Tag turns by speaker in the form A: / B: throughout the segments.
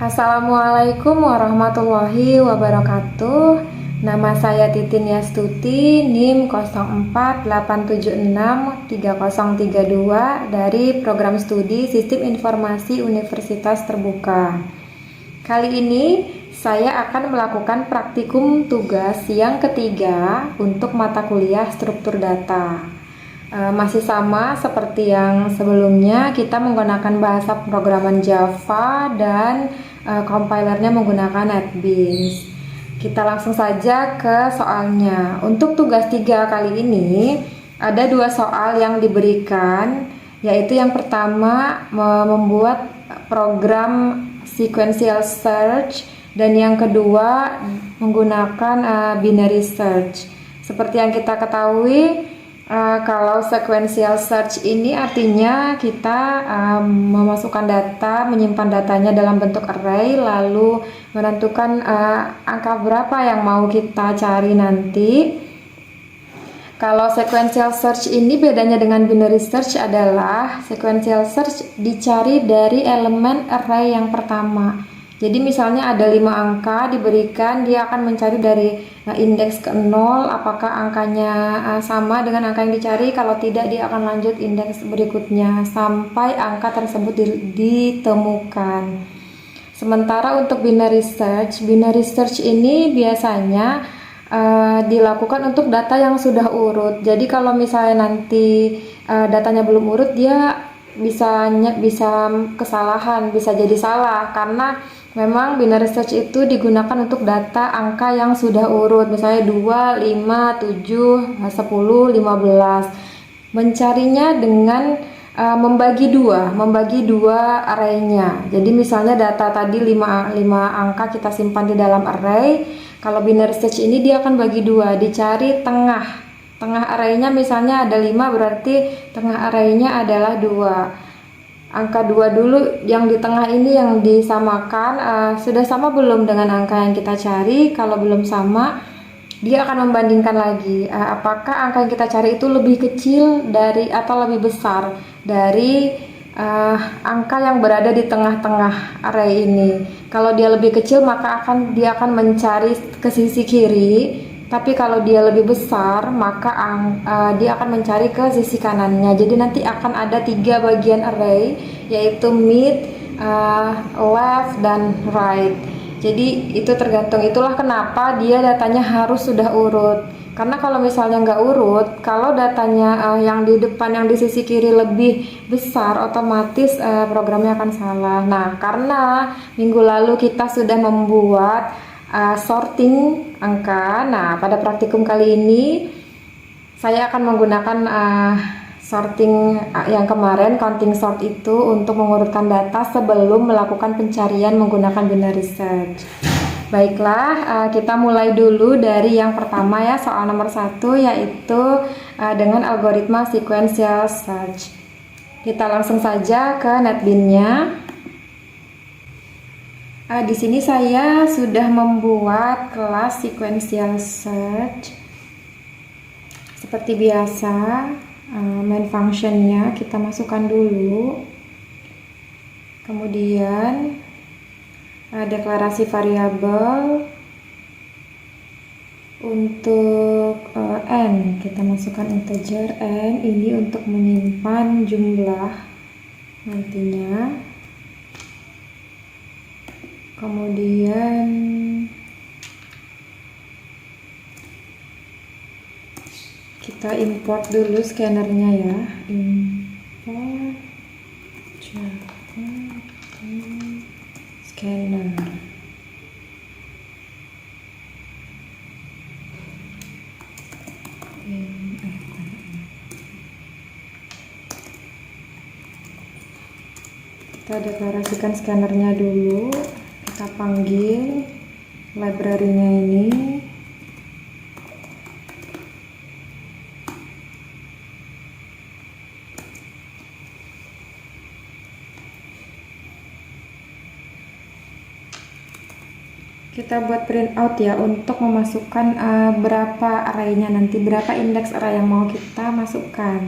A: Assalamualaikum warahmatullahi wabarakatuh. Nama saya Titin Yastuti, NIM 0487630032 dari Program Studi Sistem Informasi Universitas Terbuka. Kali ini saya akan melakukan praktikum tugas yang ketiga untuk mata kuliah struktur data. Masih sama seperti yang sebelumnya, kita menggunakan bahasa pemrograman Java dan compilernya menggunakan NetBeans. Kita langsung saja ke soalnya. Untuk tugas 3 kali ini ada 2 soal yang diberikan, yaitu yang pertama membuat program sequential search dan yang kedua menggunakan binary search. Seperti yang kita ketahui, kalau sequential search ini artinya kita memasukkan data, menyimpan datanya dalam bentuk array, lalu menentukan angka berapa yang mau kita cari nanti. Kalau sequential search ini bedanya dengan binary search adalah sequential search dicari dari elemen array yang pertama. Jadi misalnya ada 5 angka diberikan, dia akan mencari dari indeks ke 0, apakah angkanya sama dengan angka yang dicari. Kalau tidak, dia akan lanjut indeks berikutnya sampai angka tersebut ditemukan. Sementara untuk binary search ini biasanya dilakukan untuk data yang sudah urut. Jadi kalau misalnya nanti datanya belum urut, dia bisa kesalahan, bisa jadi salah karena memang binary search itu digunakan untuk data angka yang sudah urut, misalnya 2, 5, 7, 10, 15. Mencarinya dengan membagi dua arraynya. Jadi misalnya data tadi 5 angka kita simpan di dalam array. Kalau binary search ini dia akan bagi dua, dicari tengah arraynya. Misalnya ada 5, berarti tengah arraynya adalah 2. Angka 2 dulu yang di tengah ini yang disamakan, sudah sama belum dengan angka yang kita cari. Kalau belum sama, dia akan membandingkan lagi apakah angka yang kita cari itu lebih kecil dari atau lebih besar dari angka yang berada di tengah-tengah array ini. Kalau dia lebih kecil, maka dia akan mencari ke sisi kiri. Tapi kalau dia lebih besar, maka dia akan mencari ke sisi kanannya. Jadi nanti akan ada 3 bagian array, yaitu mid, left, dan right. Jadi itu tergantung, itulah kenapa dia datanya harus sudah urut. Karena kalau misalnya nggak urut, kalau datanya yang di depan, yang di sisi kiri lebih besar, otomatis programnya akan salah. Nah, karena minggu lalu kita sudah membuat sorting angka. Nah, pada praktikum kali ini saya akan menggunakan sorting yang kemarin, counting sort itu, untuk mengurutkan data sebelum melakukan pencarian menggunakan binary search. Baiklah, kita mulai dulu dari yang pertama ya, soal nomor 1, yaitu dengan algoritma sequential search. Kita langsung saja ke NetBeans-nya. Di sini saya sudah membuat kelas sequential search. Seperti biasa, main functionnya kita masukkan dulu. Kemudian deklarasi variabel untuk n, kita masukkan integer n, ini untuk menyimpan jumlah nantinya. Kemudian kita import dulu scannernya ya, import Java scanner. Kita deklarasikan scannernya dulu. Kita panggil library-nya ini. Kita buat printout ya untuk memasukkan berapa arraynya nanti, berapa indeks array yang mau kita masukkan.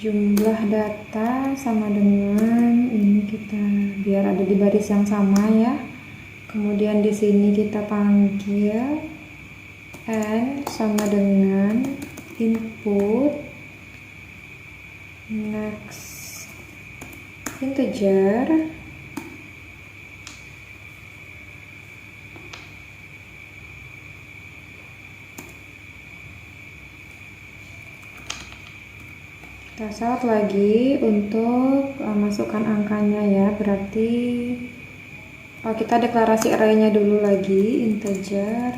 A: jumlah data sama dengan ini, kita biar ada di baris yang sama ya. Kemudian di sini kita panggil n sama dengan input, next integer, kita sort lagi untuk masukkan angkanya ya. Berarti kita deklarasi array-nya dulu lagi, integer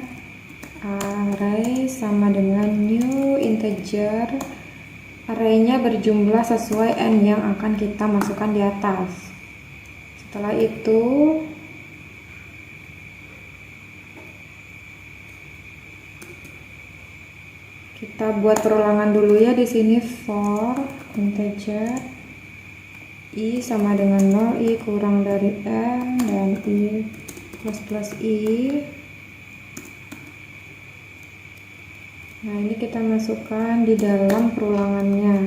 A: array sama dengan new integer, array-nya berjumlah sesuai n yang akan kita masukkan di atas. Setelah itu kita buat perulangan dulu ya. Di sini for integer i sama dengan 0, i kurang dari n, dan i plus i. Nah, ini kita masukkan di dalam perulangannya.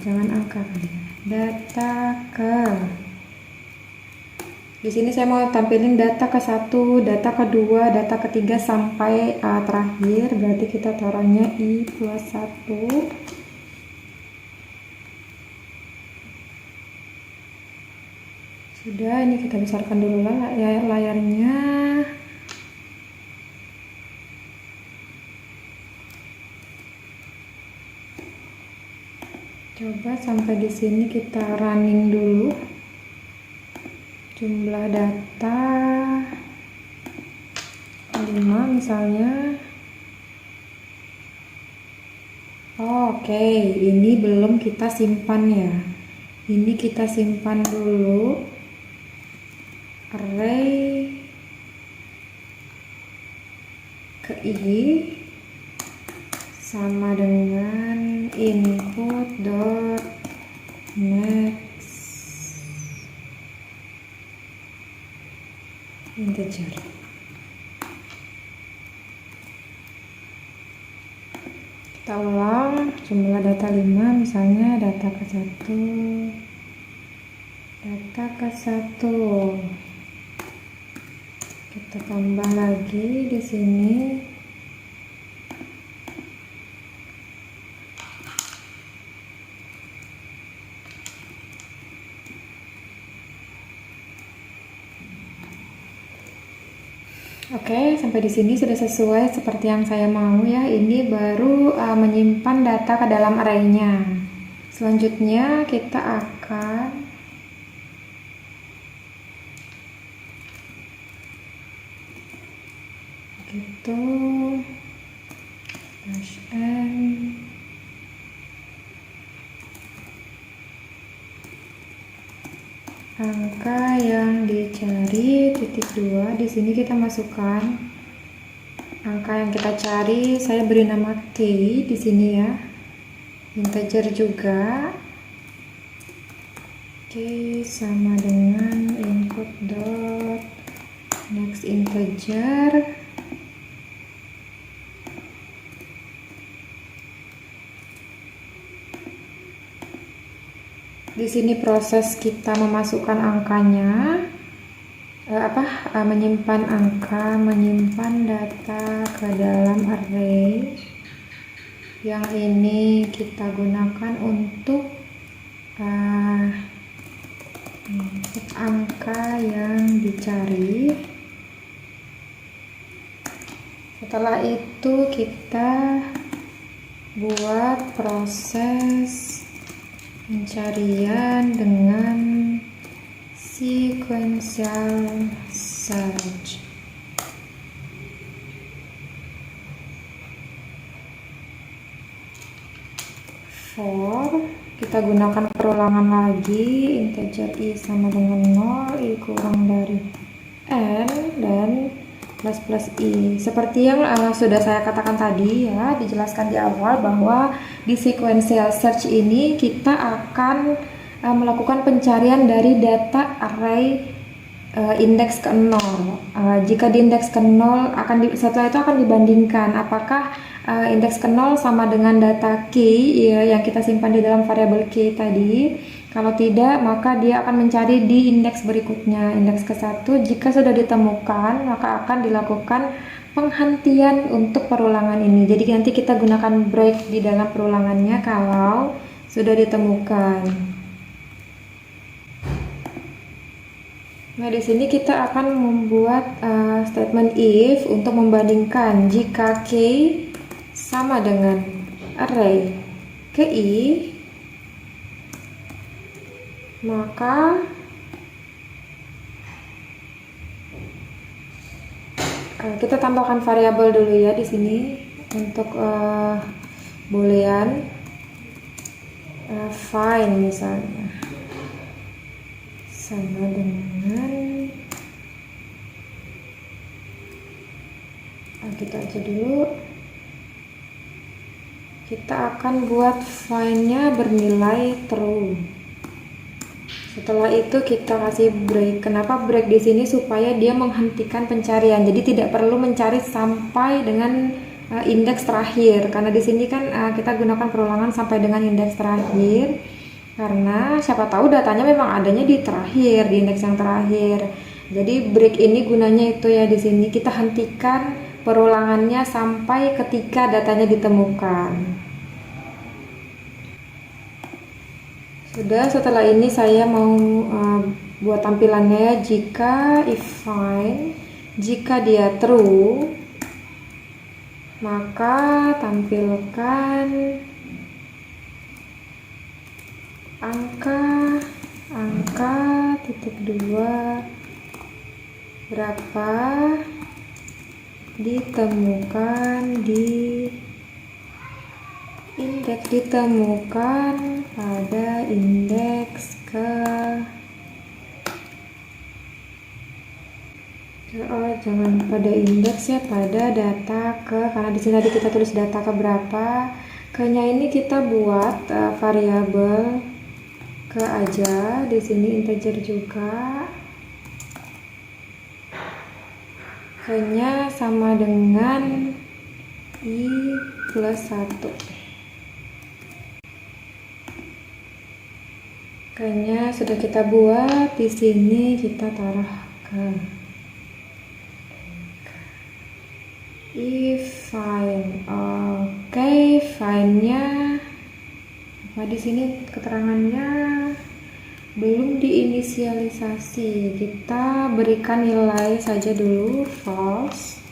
A: Jangan angka kali ya. Data ke. Di sini saya mau tampilin data ke-1, data kedua, data ketiga sampai terakhir. Berarti kita taruhnya i plus 1. Sudah, ini kita besarkan dulu lah layarnya. Coba sampai di sini kita running dulu. Jumlah data 5 misalnya. Oke, ini belum kita simpan ya. Ini kita simpan dulu. Array ke i sama dengan input dot next integer. Kita ulang, jumlah data 5 misalnya, data ke-1, data ke-1. Kita tambah lagi di sini. Oke, sampai di sini sudah sesuai seperti yang saya mau ya. Ini baru menyimpan data ke dalam array-nya. Selanjutnya kita akan -n angka yang dicari (2). Di sini kita masukkan angka yang kita cari. Saya beri nama T di sini ya, integer juga. K sama dengan input dot next integer. Di sini proses kita memasukkan angkanya, menyimpan angka, menyimpan data ke dalam array. Yang ini kita gunakan untuk angka yang dicari. Setelah itu kita buat proses pencarian dengan sequential search. For kita gunakan perulangan lagi, integer i sama dengan 0, i kurang dari n, dan plus i. Seperti yang sudah saya katakan tadi ya, dijelaskan di awal bahwa di sequential search ini kita akan melakukan pencarian dari data array indeks ke 0. Jika di indeks ke 0 setelah itu akan dibandingkan apakah indeks ke 0 sama dengan data key ya, yang kita simpan di dalam variabel key tadi. Kalau tidak, maka dia akan mencari di indeks berikutnya, indeks ke 1. Jika sudah ditemukan, maka akan dilakukan penghentian untuk perulangan ini. Jadi nanti kita gunakan break di dalam perulangannya kalau sudah ditemukan. Nah, di sini kita akan membuat statement if untuk membandingkan jika k sama dengan array ki, maka kita tambahkan variabel dulu ya di sini untuk boolean find misalnya sama dengan kita aja dulu. Kita akan buat find-nya bernilai true. Setelah itu kita kasih break. Kenapa break di sini? Supaya dia menghentikan pencarian. Jadi tidak perlu mencari sampai dengan indeks terakhir. Karena di sini kan kita gunakan perulangan sampai dengan indeks terakhir. Karena siapa tahu datanya memang adanya di terakhir, di indeks yang terakhir. Jadi break ini gunanya itu ya, di sini kita hentikan perulangannya sampai ketika datanya ditemukan. Sudah, setelah ini saya mau buat tampilannya. Jika if find, jika dia true, maka tampilkan angka titik 2 berapa ditemukan di indeks, ditemukan pada indeks ke jangan pada indeks ya, pada data ke, karena di sini tadi kita tulis data ke berapa. Ke-nya ini kita buat variabel ke aja, di sini integer juga. Ke-nya sama dengan i plus 1. Ke-nya sudah kita buat, di sini kita taruh ke. If find, oke, find-nya apa di sini keterangannya belum diinisialisasi. Kita berikan nilai saja dulu false.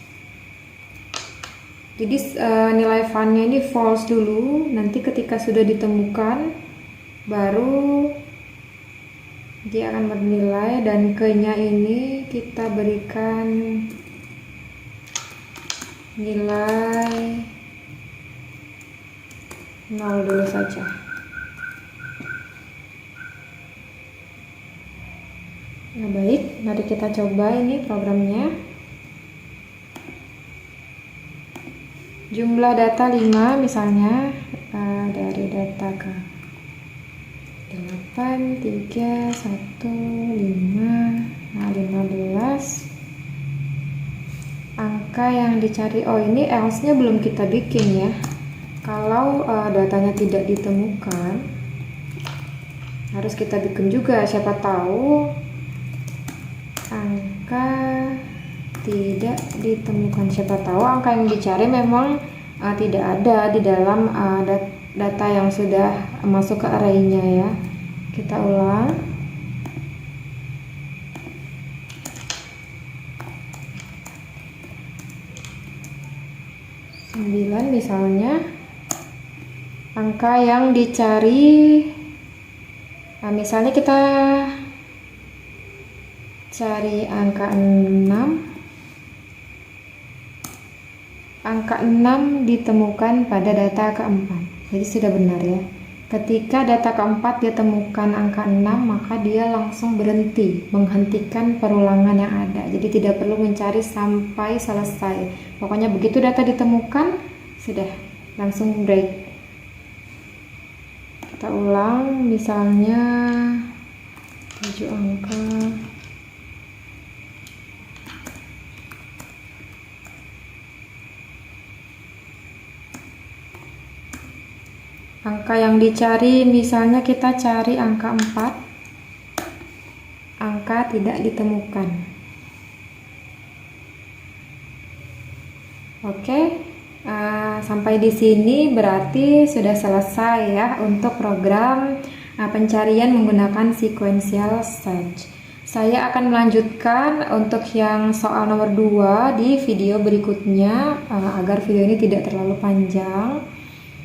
A: Jadi nilai find-nya ini false dulu. Nanti ketika sudah ditemukan baru dia akan bernilai, dan ke-nya ini kita berikan nilai 0 dulu saja. Nah, baik, mari kita coba ini programnya. Jumlah data 5 misalnya, dari data ke 8, 3, 1, 5, nah 15. Angka yang dicari, ini else-nya belum kita bikin ya. Kalau datanya tidak ditemukan, harus kita bikin juga, siapa tahu angka tidak ditemukan. Siapa tahu angka yang dicari memang tidak ada di dalam data yang sudah masuk ke array-nya ya. Kita ulang. 9 misalnya, angka yang dicari, nah misalnya kita cari angka 6. Angka 6 ditemukan pada data keempat, jadi sudah benar ya. Ketika data keempat ditemukan angka 6, maka dia langsung berhenti, menghentikan perulangan yang ada. Jadi tidak perlu mencari sampai selesai. Pokoknya begitu data ditemukan, sudah langsung break. Kita ulang, misalnya 7 angka. Angka yang dicari, misalnya kita cari angka 4, angka tidak ditemukan. Oke, sampai di sini berarti sudah selesai ya untuk program pencarian menggunakan sequential search. Saya akan melanjutkan untuk yang soal nomor 2 di video berikutnya agar video ini tidak terlalu panjang.